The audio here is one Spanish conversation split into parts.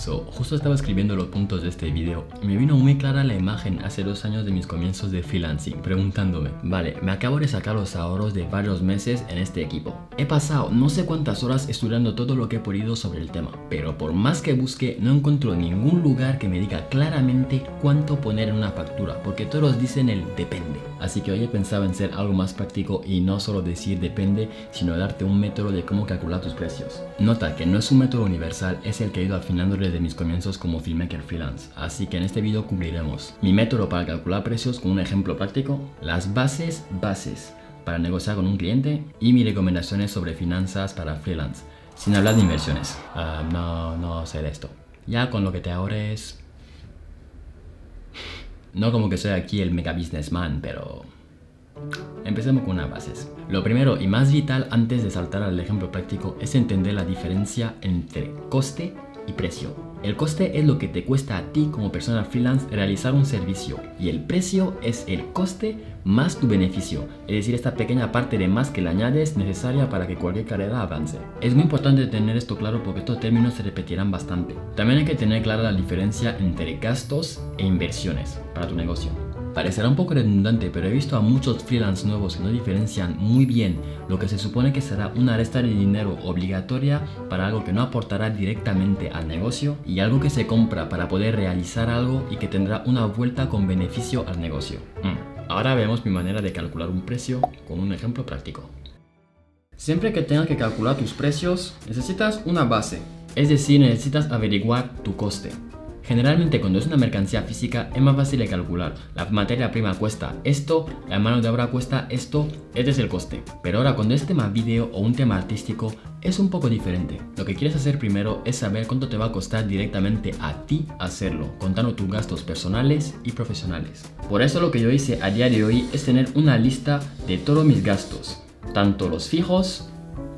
Justo estaba escribiendo los puntos de este video y me vino muy clara la imagen hace 2 años de mis comienzos de freelancing, preguntándome, vale, me acabo de sacar los ahorros de varios meses en este equipo. He pasado no sé cuántas horas estudiando todo lo que he podido sobre el tema, pero por más que busque no encuentro ningún lugar que me diga claramente cuánto poner en una factura, porque todos dicen el depende. Así que hoy he pensado en ser algo más práctico y no solo decir depende, sino darte un método de cómo calcular tus precios. Nota que no es un método universal, es el que he ido afinando desde mis comienzos como filmmaker freelance, así que en este video cubriremos mi método para calcular precios con un ejemplo práctico, las bases para negociar con un cliente y mis recomendaciones sobre finanzas para freelance, sin hablar de inversiones. No sé de esto. Ya con lo que te ahorres... No como que soy aquí el mega businessman, pero... Empecemos con unas bases. Lo primero y más vital antes de saltar al ejemplo práctico es entender la diferencia entre coste y precio. El coste es lo que te cuesta a ti como persona freelance realizar un servicio y el precio es el coste más tu beneficio, es decir, esta pequeña parte de más que le añades necesaria para que cualquier carrera avance. Es muy importante tener esto claro porque estos términos se repetirán bastante. También hay que tener clara la diferencia entre gastos e inversiones para tu negocio. Parecerá un poco redundante, pero he visto a muchos freelance nuevos que no diferencian muy bien lo que se supone que será una resta de dinero obligatoria para algo que no aportará directamente al negocio y algo que se compra para poder realizar algo y que tendrá una vuelta con beneficio al negocio. Ahora vemos mi manera de calcular un precio con un ejemplo práctico. Siempre que tengas que calcular tus precios, necesitas una base, es decir, necesitas averiguar tu coste. Generalmente cuando es una mercancía física es más fácil de calcular. La materia prima cuesta esto, la mano de obra cuesta esto, este es el coste. Pero ahora cuando es tema vídeo o un tema artístico es un poco diferente. Lo que quieres hacer primero es saber cuánto te va a costar directamente a ti hacerlo, contando tus gastos personales y profesionales. Por eso lo que yo hice a día de hoy es tener una lista de todos mis gastos, tanto los fijos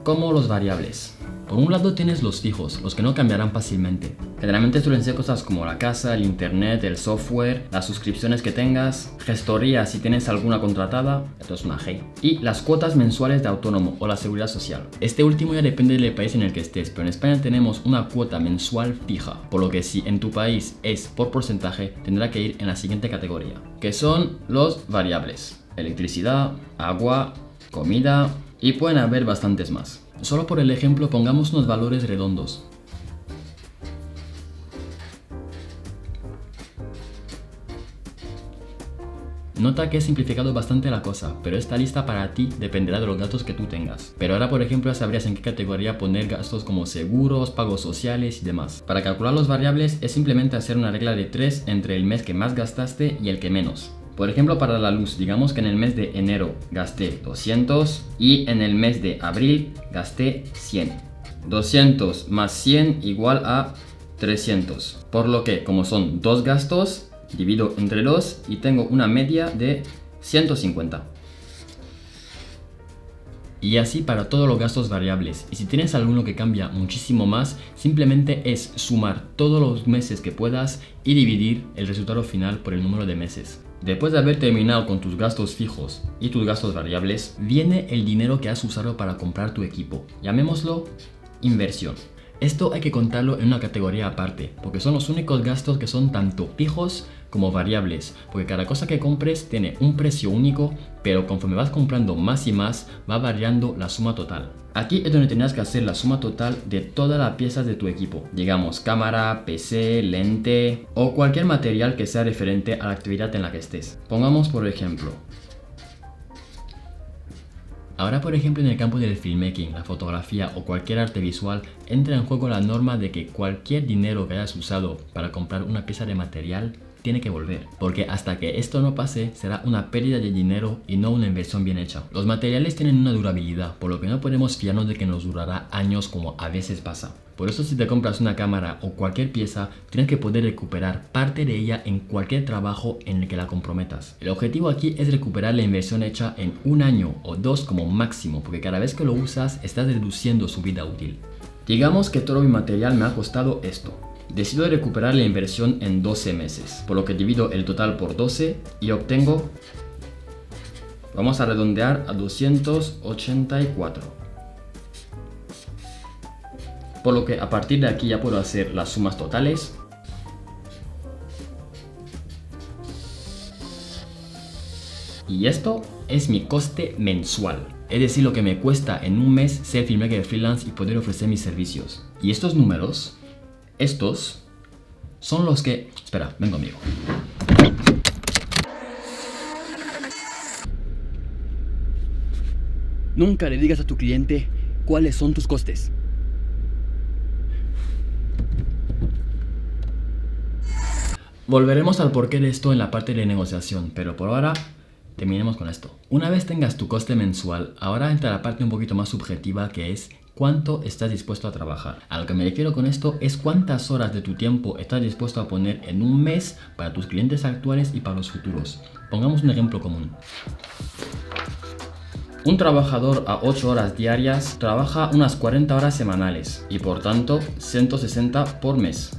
como los variables. Por un lado tienes los fijos, los que no cambiarán fácilmente. Generalmente suelen ser cosas como la casa, el internet, el software, las suscripciones que tengas, gestoría si tienes alguna contratada, esto es una G, y las cuotas mensuales de autónomo o la seguridad social. Este último ya depende del país en el que estés, pero en España tenemos una cuota mensual fija, por lo que si en tu país es por porcentaje, tendrá que ir en la siguiente categoría, que son los variables: electricidad, agua, comida y pueden haber bastantes más. Solo por el ejemplo pongamos unos valores redondos. Nota que he simplificado bastante la cosa, pero esta lista para ti dependerá de los gastos que tú tengas. Pero ahora por ejemplo ya sabrías en qué categoría poner gastos como seguros, pagos sociales y demás. Para calcular los variables es simplemente hacer una regla de 3 entre el mes que más gastaste y el que menos. Por ejemplo, para la luz, digamos que en el mes de enero gasté 200 y en el mes de abril gasté 100. 200 más 100 igual a 300. Por lo que, como son dos gastos, divido entre 2 y tengo una media de 150. Y así para todos los gastos variables. Y si tienes alguno que cambia muchísimo más, simplemente es sumar todos los meses que puedas y dividir el resultado final por el número de meses. Después de haber terminado con tus gastos fijos y tus gastos variables, viene el dinero que has usado para comprar tu equipo. Llamémoslo inversión. Esto hay que contarlo en una categoría aparte, porque son los únicos gastos que son tanto fijos como variables, porque cada cosa que compres tiene un precio único, pero conforme vas comprando más y más, va variando la suma total. Aquí es donde tendrás que hacer la suma total de todas las piezas de tu equipo, digamos cámara, PC, lente o cualquier material que sea referente a la actividad en la que estés. Pongamos por ejemplo. Ahora por ejemplo en el campo del filmmaking, la fotografía o cualquier arte visual, entra en juego la norma de que cualquier dinero que hayas usado para comprar una pieza de material tiene que volver, porque hasta que esto no pase será una pérdida de dinero y no una inversión bien hecha. Los materiales tienen una durabilidad, por lo que no podemos fiarnos de que nos durará años como a veces pasa. Por eso si te compras una cámara o cualquier pieza, tienes que poder recuperar parte de ella en cualquier trabajo en el que la comprometas. El objetivo aquí es recuperar la inversión hecha en 1 año o 2 como máximo, porque cada vez que lo usas estás reduciendo su vida útil. Digamos que todo mi material me ha costado esto. Decido recuperar la inversión en 12 meses, por lo que divido el total por 12 y obtengo, vamos a redondear a 284. por lo que a partir de aquí ya puedo hacer las sumas totales. Y esto es mi coste mensual, es decir, lo que me cuesta en un mes ser filmmaker freelance y poder ofrecer mis servicios. Y estos números, estos son los que... Espera, ven conmigo. Nunca le digas a tu cliente cuáles son tus costes. Volveremos al porqué de esto en la parte de negociación, pero por ahora terminemos con esto. Una vez tengas tu coste mensual, ahora entra la parte un poquito más subjetiva, que es cuánto estás dispuesto a trabajar. A lo que me refiero con esto es cuántas horas de tu tiempo estás dispuesto a poner en un mes para tus clientes actuales y para los futuros. Pongamos un ejemplo común. Un trabajador a 8 horas diarias trabaja unas 40 horas semanales y por tanto 160 por mes.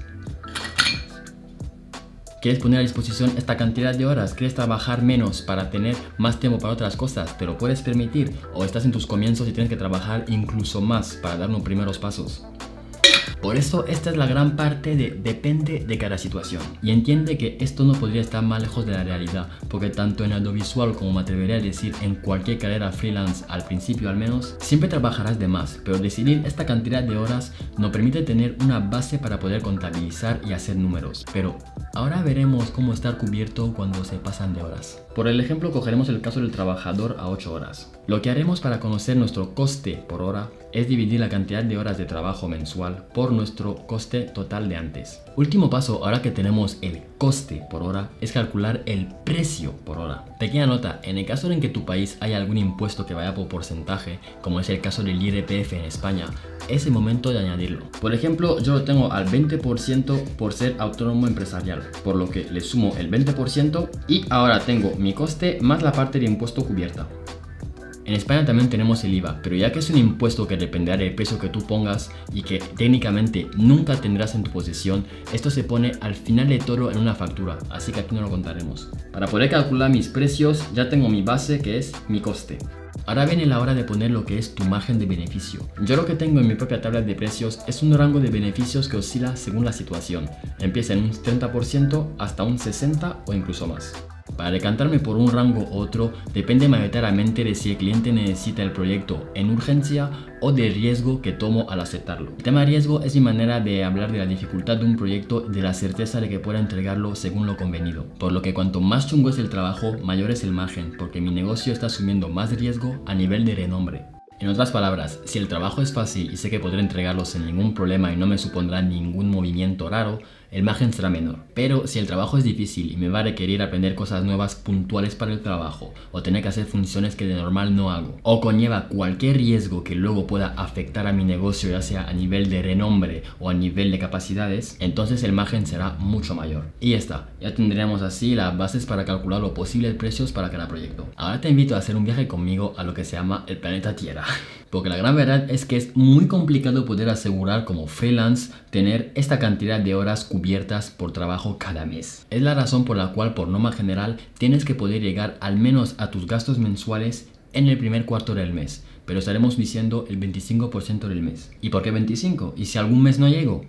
¿Quieres poner a disposición esta cantidad de horas? ¿Quieres trabajar menos para tener más tiempo para otras cosas? ¿Te lo puedes permitir? ¿O estás en tus comienzos y tienes que trabajar incluso más para dar los primeros pasos? Por eso esta es la gran parte de depende de cada situación. Y entiende que esto no podría estar más lejos de la realidad, porque tanto en audiovisual como me atrevería a decir en cualquier carrera freelance, al principio al menos, siempre trabajarás de más, pero decidir esta cantidad de horas nos permite tener una base para poder contabilizar y hacer números. Pero ahora veremos cómo estar cubierto cuando se pasan de horas. Por el ejemplo, cogeremos el caso del trabajador a 8 horas. Lo que haremos para conocer nuestro coste por hora es dividir la cantidad de horas de trabajo mensual por nuestro coste total de antes. Último paso, ahora que tenemos el coste por hora, es calcular el precio por hora. Pequeña nota, en el caso en que tu país haya algún impuesto que vaya por porcentaje, como es el caso del IRPF en España, es el momento de añadirlo. Por ejemplo, yo lo tengo al 20% por ser autónomo empresarial, por lo que le sumo el 20% y ahora tengo mi coste más la parte de impuesto cubierta. En España también tenemos el IVA, pero ya que es un impuesto que dependerá del precio que tú pongas y que técnicamente nunca tendrás en tu posesión, esto se pone al final de todo en una factura, así que aquí no lo contaremos. Para poder calcular mis precios ya tengo mi base, que es mi coste. Ahora viene la hora de poner lo que es tu margen de beneficio. Yo lo que tengo en mi propia tabla de precios es un rango de beneficios que oscila según la situación. Empieza en un 30% hasta un 60% o incluso más. Para decantarme por un rango u otro depende mayoritariamente de si el cliente necesita el proyecto en urgencia o del riesgo que tomo al aceptarlo. El tema de riesgo es mi manera de hablar de la dificultad de un proyecto, de la certeza de que pueda entregarlo según lo convenido. Por lo que cuanto más chungo es el trabajo, mayor es el margen, porque mi negocio está asumiendo más riesgo a nivel de renombre. En otras palabras, si el trabajo es fácil y sé que podré entregarlo sin ningún problema y no me supondrá ningún movimiento raro, el margen será menor. Pero si el trabajo es difícil y me va a requerir aprender cosas nuevas puntuales para el trabajo, o tener que hacer funciones que de normal no hago, o conlleva cualquier riesgo que luego pueda afectar a mi negocio, ya sea a nivel de renombre o a nivel de capacidades, entonces el margen será mucho mayor. Y ya está, ya tendríamos así las bases para calcular los posibles precios para cada proyecto. Ahora te invito a hacer un viaje conmigo a lo que se llama el planeta Tierra. Porque la gran verdad es que es muy complicado poder asegurar como freelance tener esta cantidad de horas cubiertas por trabajo cada mes. Es la razón por la cual, por norma general, tienes que poder llegar al menos a tus gastos mensuales en el primer cuarto del mes, pero estaremos diciendo el 25% del mes. ¿Y por qué 25? ¿Y si algún mes no llego?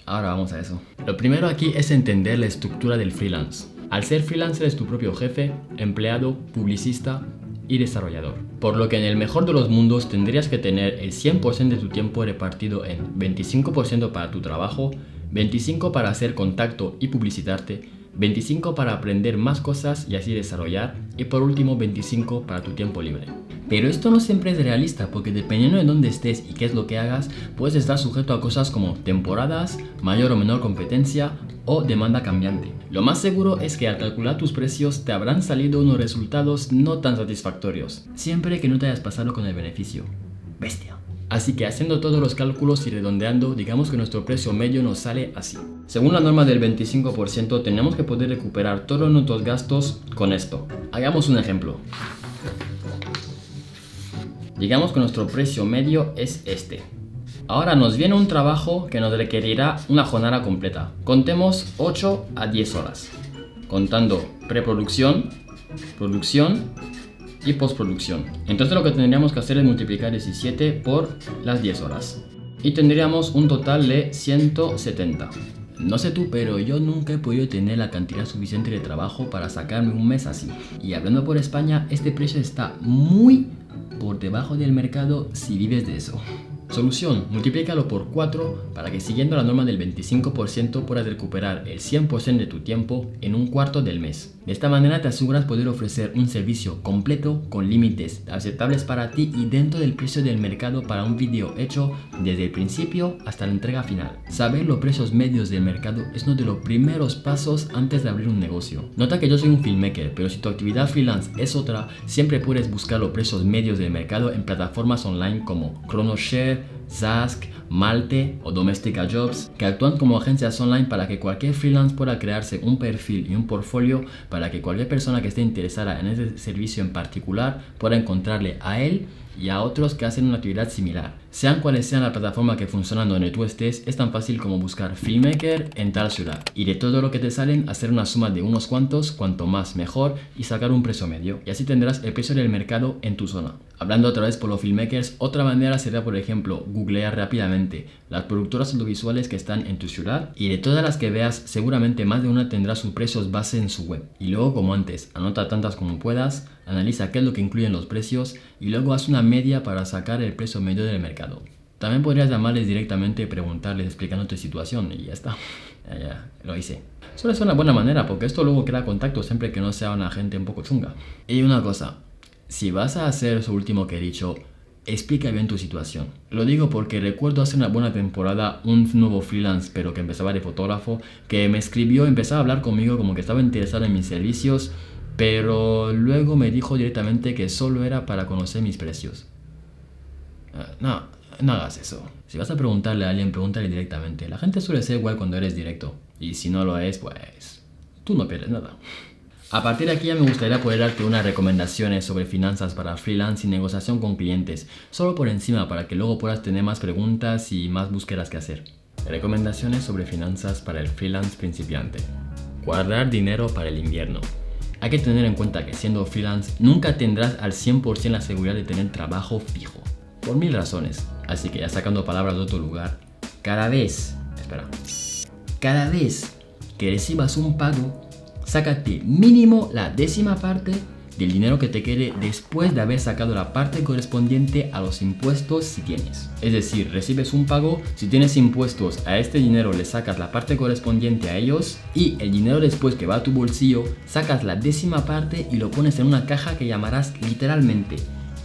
Ahora vamos a eso. Lo primero aquí es entender la estructura del freelance. Al ser freelancer eres tu propio jefe, empleado, publicista y desarrollador. Por lo que en el mejor de los mundos tendrías que tener el 100% de tu tiempo repartido en 25% para tu trabajo, 25% para hacer contacto y publicitarte, 25% para aprender más cosas y así desarrollar, y por último 25% para tu tiempo libre. Pero esto no siempre es realista, porque dependiendo de dónde estés y qué es lo que hagas, puedes estar sujeto a cosas como temporadas, mayor o menor competencia o demanda cambiante. Lo más seguro es que al calcular tus precios te habrán salido unos resultados no tan satisfactorios, siempre que no te hayas pasado con el beneficio. Bestia. Así que haciendo todos los cálculos y redondeando, digamos que nuestro precio medio nos sale así. Según la norma del 25%, tenemos que poder recuperar todos nuestros gastos con esto. Hagamos un ejemplo. Digamos que nuestro precio medio es este. Ahora nos viene un trabajo que nos requerirá una jornada completa. Contemos 8 a 10 horas, contando preproducción, producción y postproducción. Entonces lo que tendríamos que hacer es multiplicar 17 por las 10 horas. y tendríamos un total de 170. No sé tú, pero yo nunca he podido tener la cantidad suficiente de trabajo para sacarme un mes así. Y hablando por España, este precio está muy por debajo del mercado si vives de eso. Solución, multiplícalo por 4 para que siguiendo la norma del 25% puedas recuperar el 100% de tu tiempo en un cuarto del mes. De esta manera te aseguras poder ofrecer un servicio completo con límites aceptables para ti y dentro del precio del mercado para un vídeo hecho desde el principio hasta la entrega final. Saber los precios medios del mercado es uno de los primeros pasos antes de abrir un negocio. Nota que yo soy un filmmaker, pero si tu actividad freelance es otra, siempre puedes buscar los precios medios del mercado en plataformas online como Chronoshare, Zask, Malte o Domestika Jobs, que actúan como agencias online para que cualquier freelance pueda crearse un perfil y un portfolio para que cualquier persona que esté interesada en ese servicio en particular pueda encontrarle a él y a otros que hacen una actividad similar. Sean cuales sean la plataforma que funciona donde tú estés, es tan fácil como buscar filmmaker en tal ciudad y de todo lo que te salen hacer una suma de unos cuantos, cuanto más mejor, y sacar un precio medio, y así tendrás el precio del mercado en tu zona. Hablando otra vez por los filmmakers, otra manera sería por ejemplo googlear rápidamente las productoras audiovisuales que están en tu ciudad y de todas las que veas seguramente más de una tendrá sus precios base en su web. Y luego, como antes, anota tantas como puedas, analiza qué es lo que incluyen los precios y luego haz una media para sacar el precio medio del mercado. También podrías llamarles directamente y preguntarles explicando tu situación y ya está. Ya, lo hice. Suele ser una buena manera porque esto luego crea contacto siempre que no sea una gente un poco chunga. Y una cosa, si vas a hacer eso último que he dicho, explica bien tu situación. Lo digo porque recuerdo hace una buena temporada un nuevo freelance, pero que empezaba de fotógrafo, que me escribió, empezaba a hablar conmigo como que estaba interesado en mis servicios, pero luego me dijo directamente que solo era para conocer mis precios. No hagas eso. Si vas a preguntarle a alguien, pregúntale directamente. La gente suele ser igual cuando eres directo. Y si no lo es, pues tú no pierdes nada. A partir de aquí ya me gustaría poder darte unas recomendaciones sobre finanzas para freelance y negociación con clientes, solo por encima para que luego puedas tener más preguntas y más búsquedas que hacer. Recomendaciones sobre finanzas para el freelance principiante. Guardar dinero para el invierno. Hay que tener en cuenta que siendo freelance nunca tendrás al 100% la seguridad de tener trabajo fijo, por 1000 razones. Así que ya sacando palabras de otro lugar, cada vez que recibas un pago, sácate mínimo la 10ª parte del dinero que te quede después de haber sacado la parte correspondiente a los impuestos si tienes. Es decir, recibes un pago, si tienes impuestos a este dinero le sacas la parte correspondiente a ellos y el dinero después que va a tu bolsillo sacas la 10ª parte y lo pones en una caja que llamarás literalmente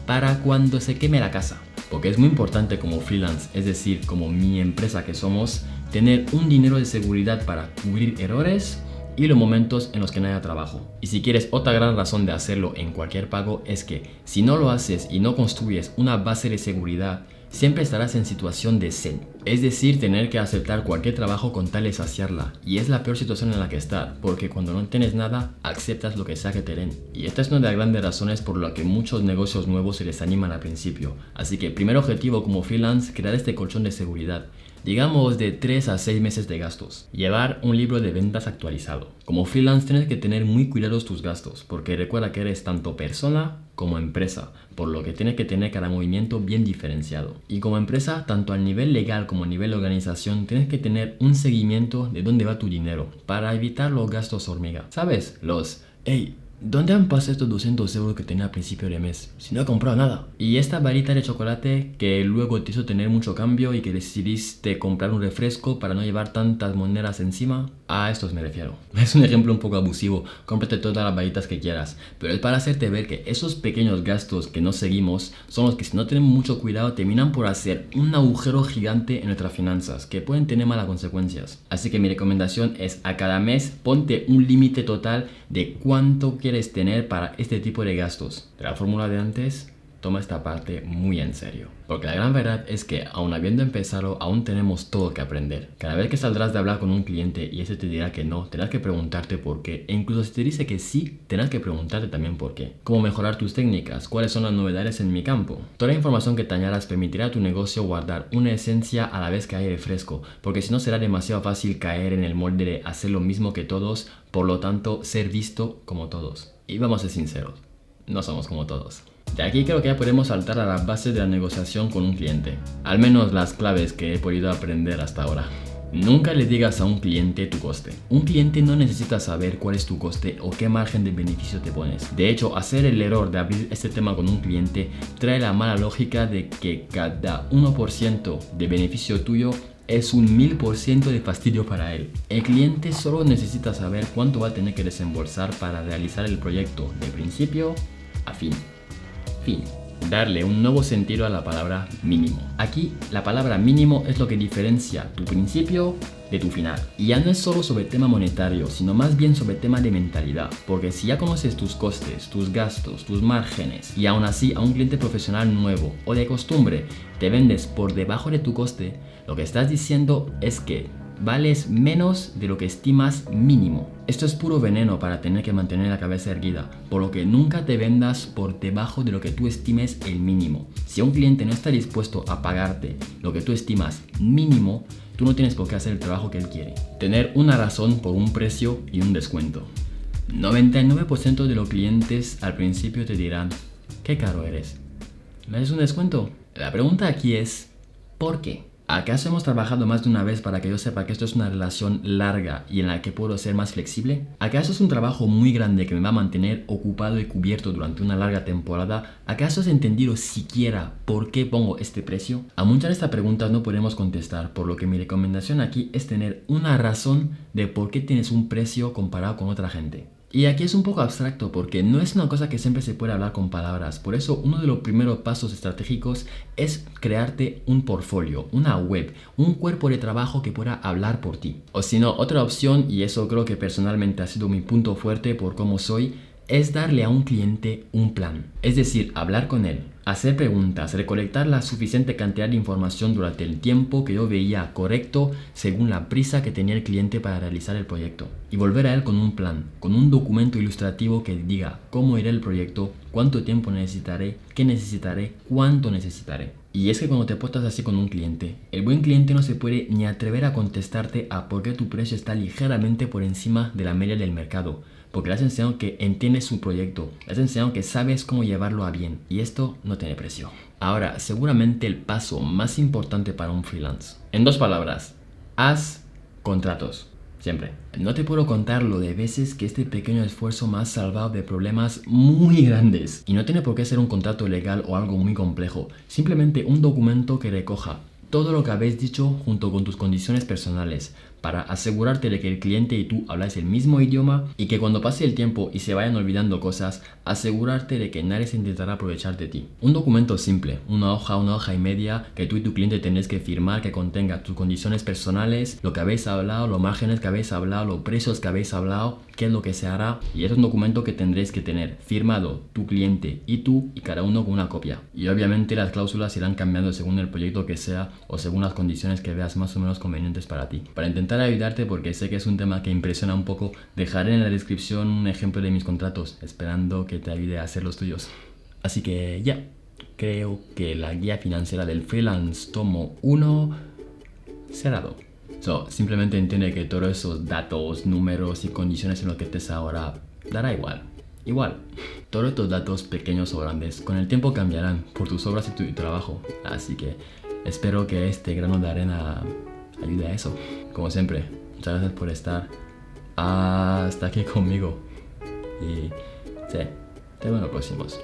para cuando se queme la casa. Porque es muy importante como freelance, es decir, como mi empresa que somos, tener un dinero de seguridad para cubrir errores y los momentos en los que no haya trabajo. Y si quieres, otra gran razón de hacerlo en cualquier pago es que si no lo haces y no construyes una base de seguridad, siempre estarás en situación de sed. Es decir, tener que aceptar cualquier trabajo con tal de saciarla. Y es la peor situación en la que estar, porque cuando no tienes nada, aceptas lo que sea que te den. Y esta es una de las grandes razones por la que muchos negocios nuevos se desaniman al principio. Así que primer objetivo como freelance, crear este colchón de seguridad. Digamos de 3 a 6 meses de gastos. Llevar un libro de ventas actualizado. Como freelance tienes que tener muy cuidados tus gastos, porque recuerda que eres tanto persona como empresa, por lo que tienes que tener cada movimiento bien diferenciado. Y como empresa, tanto a nivel legal como a nivel de organización, tienes que tener un seguimiento de dónde va tu dinero, para evitar los gastos hormiga. ¿Sabes? Hey, ¿dónde han pasado estos 200 euros que tenía a principio de mes? Si no he comprado nada. Y esta varita de chocolate que luego te hizo tener mucho cambio y que decidiste comprar un refresco para no llevar tantas monedas encima. A estos me refiero. Es un ejemplo un poco abusivo. Cómprate todas las varitas que quieras. Pero es para hacerte ver que esos pequeños gastos que no seguimos son los que si no tenemos mucho cuidado terminan por hacer un agujero gigante en nuestras finanzas que pueden tener malas consecuencias. Así que mi recomendación es a cada mes ponte un límite total de cuánto quieres tener para este tipo de gastos. De la fórmula de antes, toma esta parte muy en serio. Porque la gran verdad es que aun habiendo empezado, aún tenemos todo que aprender. Cada vez que saldrás de hablar con un cliente y ese te dirá que no, tendrás que preguntarte por qué. E incluso si te dice que sí, tendrás que preguntarte también por qué. Cómo mejorar tus técnicas, cuáles son las novedades en mi campo. Toda la información que te añadas permitirá a tu negocio guardar una esencia a la vez que aire fresco. Porque si no será demasiado fácil caer en el molde de hacer lo mismo que todos, por lo tanto ser visto como todos. Y vamos a ser sinceros, no somos como todos. De aquí creo que ya podemos saltar a la base de la negociación con un cliente. Al menos las claves que he podido aprender hasta ahora. Nunca le digas a un cliente tu coste. Un cliente no necesita saber cuál es tu coste o qué margen de beneficio te pones. De hecho, hacer el error de abrir este tema con un cliente trae la mala lógica de que cada 1% de beneficio tuyo es un 1000% de fastidio para él. El cliente solo necesita saber cuánto va a tener que desembolsar para realizar el proyecto de principio a fin. Darle un nuevo sentido a la palabra mínimo. Aquí la palabra mínimo es lo que diferencia tu principio de tu final. Y ya no es solo sobre tema monetario, sino más bien sobre tema de mentalidad. Porque si ya conoces tus costes, tus gastos, tus márgenes, y aún así a un cliente profesional nuevo o de costumbre te vendes por debajo de tu coste, lo que estás diciendo es que vales menos de lo que estimas mínimo. Esto es puro veneno para tener que mantener la cabeza erguida, por lo que nunca te vendas por debajo de lo que tú estimes el mínimo. Si un cliente no está dispuesto a pagarte lo que tú estimas mínimo, tú no tienes por qué hacer el trabajo que él quiere. Tener una razón por un precio y un descuento. 99% de los clientes al principio te dirán, ¿qué caro eres? ¿Me haces un descuento? La pregunta aquí es, ¿por qué? ¿Acaso hemos trabajado más de una vez para que yo sepa que esto es una relación larga y en la que puedo ser más flexible? ¿Acaso es un trabajo muy grande que me va a mantener ocupado y cubierto durante una larga temporada? ¿Acaso has entendido siquiera por qué pongo este precio? A muchas de estas preguntas no podemos contestar, por lo que mi recomendación aquí es tener una razón de por qué tienes un precio comparado con otra gente. Y aquí es un poco abstracto porque no es una cosa que siempre se puede hablar con palabras. Por eso uno de los primeros pasos estratégicos es crearte un portfolio, una web, un cuerpo de trabajo que pueda hablar por ti. O si no, otra opción, y eso creo que personalmente ha sido mi punto fuerte por cómo soy, es darle a un cliente un plan. Es decir, hablar con él, hacer preguntas, recolectar la suficiente cantidad de información durante el tiempo que yo veía correcto según la prisa que tenía el cliente para realizar el proyecto. Y volver a él con un plan, con un documento ilustrativo que diga cómo irá el proyecto, cuánto tiempo necesitaré, qué necesitaré, cuánto necesitaré. Y es que cuando te portas así con un cliente, el buen cliente no se puede ni atrever a contestarte a por qué tu precio está ligeramente por encima de la media del mercado. Porque le has enseñado que entiendes su proyecto, le has enseñado que sabes cómo llevarlo a bien, y esto no tiene precio. Ahora, seguramente el paso más importante para un freelance. En 2 palabras, haz contratos. Siempre. No te puedo contar lo de veces que este pequeño esfuerzo me ha salvado de problemas muy grandes. Y no tiene por qué ser un contrato legal o algo muy complejo, simplemente un documento que recoja todo lo que habéis dicho junto con tus condiciones personales, para asegurarte de que el cliente y tú habláis el mismo idioma y que cuando pase el tiempo y se vayan olvidando cosas, asegurarte de que nadie se intentará aprovechar de ti. Un documento simple, una hoja y media que tú y tu cliente tenéis que firmar, que contenga tus condiciones personales, lo que habéis hablado, los márgenes que habéis hablado, los precios que habéis hablado, qué es lo que se hará, y es un documento que tendréis que tener firmado tu cliente y tú, y cada uno con una copia. Y obviamente las cláusulas irán cambiando según el proyecto que sea o según las condiciones que veas más o menos convenientes para ti. Para intentar ayudarte, porque sé que es un tema que impresiona un poco, dejaré en la descripción un ejemplo de mis contratos, esperando que te ayude a hacer los tuyos. Así que ya, creo que la guía financiera del freelance tomo 1 cerrado. Simplemente entiende que todos esos datos, números y condiciones en los que estés ahora dará igual. Todos estos datos pequeños o grandes con el tiempo cambiarán por tus obras y tu trabajo. Así que espero que este grano de arena ayude a eso. Como siempre, muchas gracias por estar hasta aquí conmigo. Y sí, te veo en los próximos.